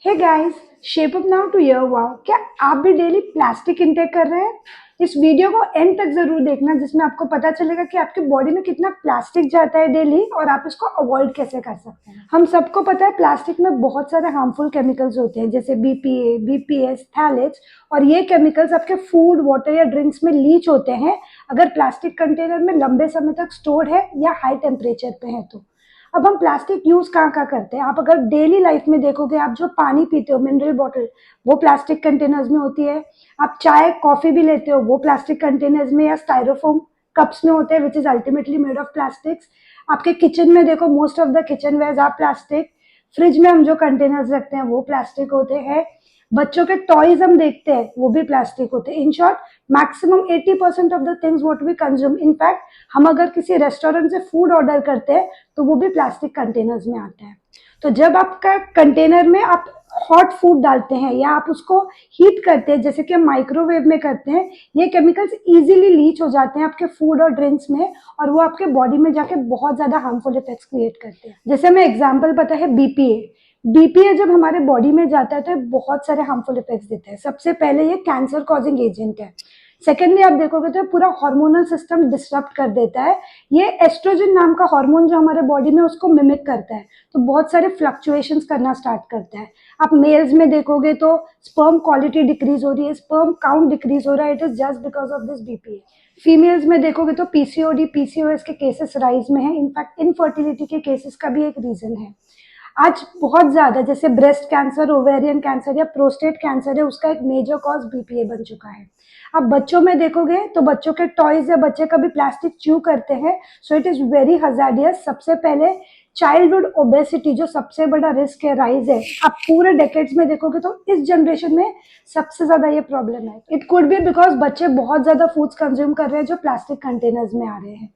Hey guys, shape up now to year wow. क्या आप भी डेली प्लास्टिक इनटेक कर रहे हैं? इस वीडियो को एंड तक जरूर देखना, जिसमें आपको पता चलेगा कि आपकी बॉडी में कितना प्लास्टिक जाता है डेली और आप इसको अवॉइड कैसे कर सकते हैं। हम सबको पता है प्लास्टिक में बहुत सारे हार्मफुल केमिकल्स होते हैं, जैसे बीपीए, बीपीएस, थैलेट्स, और ये केमिकल्स आपके फूड, वाटर या ड्रिंक्स में लीच होते हैं अगर प्लास्टिक कंटेनर में लंबे समय तक स्टोर है या हाई टेम्परेचर पे है तो। अब हम प्लास्टिक यूज कहाँ कहाँ करते हैं? आप अगर डेली लाइफ में देखोगे, आप जो पानी पीते हो, मिनरल बॉटल, वो प्लास्टिक कंटेनर्स में होती है। आप चाय कॉफी भी लेते हो, वो प्लास्टिक कंटेनर्स में या स्टाइरोफोम कप्स में होते हैं, which is ultimately made of plastics. आपके किचन में देखो, most of the kitchen wares are plastic. Fridge में हम जो कंटेनर्स रखते हैं वो प्लास्टिक होते हैं। बच्चों के टॉयज हम देखते हैं, वो भी प्लास्टिक होते हैं। In short, maximum 80% of the things what we consume, in fact हम अगर किसी रेस्टोरेंट से फूड ऑर्डर करते हैं तो वो भी प्लास्टिक कंटेनर्स में आता है। तो जब आपका कंटेनर में आप हॉट फूड डालते हैं या आप उसको हीट करते हैं, जैसे कि हम माइक्रोवेव में करते हैं, ये केमिकल्स इजीली लीच हो जाते हैं आपके फूड और ड्रिंक्स में, और वो आपके बॉडी में जाके बहुत ज्यादा हार्मफुल इफेक्ट्स क्रिएट करते हैं। जैसे हमें एग्जाम्पल पता है बीपीए। बीपीए जब हमारे बॉडी में जाता है तो बहुत सारे हार्मफुल इफेक्ट्स देता है। सबसे पहले ये कैंसर कॉजिंग एजेंट है। सेकेंडली आप देखोगे तो पूरा हार्मोनल सिस्टम डिसरप्ट कर देता है। ये एस्ट्रोजन नाम का हार्मोन जो हमारे बॉडी में उसको मिमिक करता है, तो बहुत सारे फ्लक्चुएशंस करना स्टार्ट करता है। आप मेल्स में देखोगे तो स्पर्म क्वालिटी डिक्रीज हो रही है, स्पर्म काउंट डिक्रीज हो रहा है। It is just because of this BPA. Females में देखोगे तो पीसीओडी, पीसीओएस के केसेस राइज में है। इनफैक्ट इनफर्टिलिटी के केसेस का भी एक रीजन है आज बहुत ज्यादा। जैसे ब्रेस्ट कैंसर, ओवेरियन कैंसर या प्रोस्टेट कैंसर है, उसका एक मेजर कॉज बीपीए बन चुका है। अब बच्चों में देखोगे तो बच्चों के टॉयज या बच्चे कभी प्लास्टिक च्यू करते हैं, so it is very hazardous. सबसे पहले चाइल्डहुड ओबेसिटी जो सबसे बड़ा रिस्क है, राइज है। आप पूरे डेकेड्स में देखोगे तो इस जनरेशन में सबसे ज्यादा ये प्रॉब्लम है। इट कुड बी बिकॉज बच्चे बहुत ज्यादा फूड्स कंज्यूम कर रहे हैं जो प्लास्टिक कंटेनर्स में आ रहे हैं।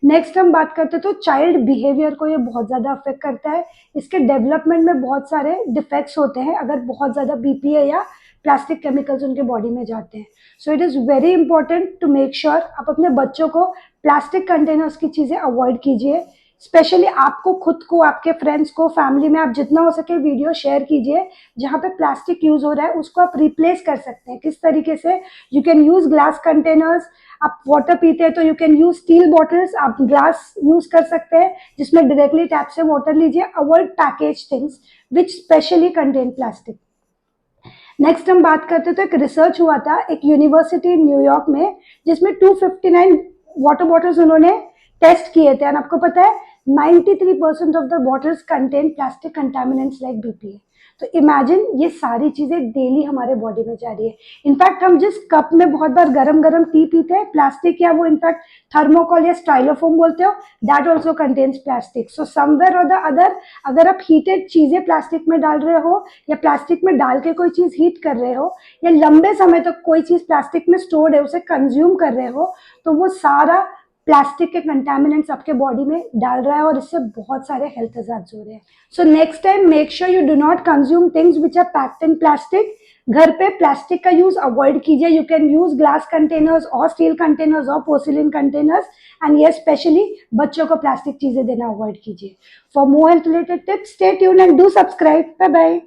नेक्स्ट हम बात करते हैं तो चाइल्ड बिहेवियर को ये बहुत ज़्यादा अफेक्ट करता है। इसके डेवलपमेंट में बहुत सारे डिफेक्ट्स होते हैं अगर बहुत ज़्यादा बीपीए या प्लास्टिक केमिकल्स उनके बॉडी में जाते हैं। So it is very important to make sure आप अपने बच्चों को प्लास्टिक कंटेनर्स की चीज़ें अवॉइड कीजिए। स्पेशली आपको खुद को, आपके फ्रेंड्स को, फैमिली में आप जितना हो सके वीडियो शेयर कीजिए जहाँ पे प्लास्टिक यूज हो रहा है, उसको आप रिप्लेस कर सकते हैं। किस तरीके से? You can use glass containers. आप वाटर पीते हैं तो you can use steel bottles, आप ग्लास यूज कर सकते हैं जिसमें डायरेक्टली टैप से वाटर लीजिए। Avoid package things which specially contain plastic. Next हम बात करते तो एक रिसर्च हुआ था एक यूनिवर्सिटी न्यूयॉर्क में, जिसमें 259 वाटर बॉटल्स उन्होंने टेस्ट किए थे। और आपको पता है 93% of the bottles contain plastic contaminants like BPA. तो इमेजिन ये सारी चीजें डेली हमारे बॉडी में जा रही है। इनफैक्ट हम जिस कप में बहुत बार गरम गरम टी पीते हैं, प्लास्टिक या वो इनफैक्ट थर्मोकॉल या स्टाइलोफोम बोलते हो, that also contains plastic. So somewhere और द अदर, अगर आप हीटेड चीजें प्लास्टिक में डाल रहे हो या प्लास्टिक में डाल के कोई चीज हीट कर रहे हो या लंबे समय तक कोई चीज प्लास्टिक में स्टोर्ड है उसे कंज्यूम कर रहे हो, तो वो सारा प्लास्टिक के कंटामिनेंट्स आपके बॉडी में डाल रहा है और इससे बहुत सारे हेल्थ हजार्ड्स हो रहे हैं। So next time make sure you do not consume things which are packed in plastic. घर पे प्लास्टिक का यूज अवॉइड कीजिए। You can use glass containers और स्टील कंटेनर्स और पोर्सिलिन कंटेनर्स। एंड ये स्पेशली बच्चों को प्लास्टिक चीजें देना अवॉइड कीजिए। For more health related tips, stay tuned and do subscribe. Bye bye.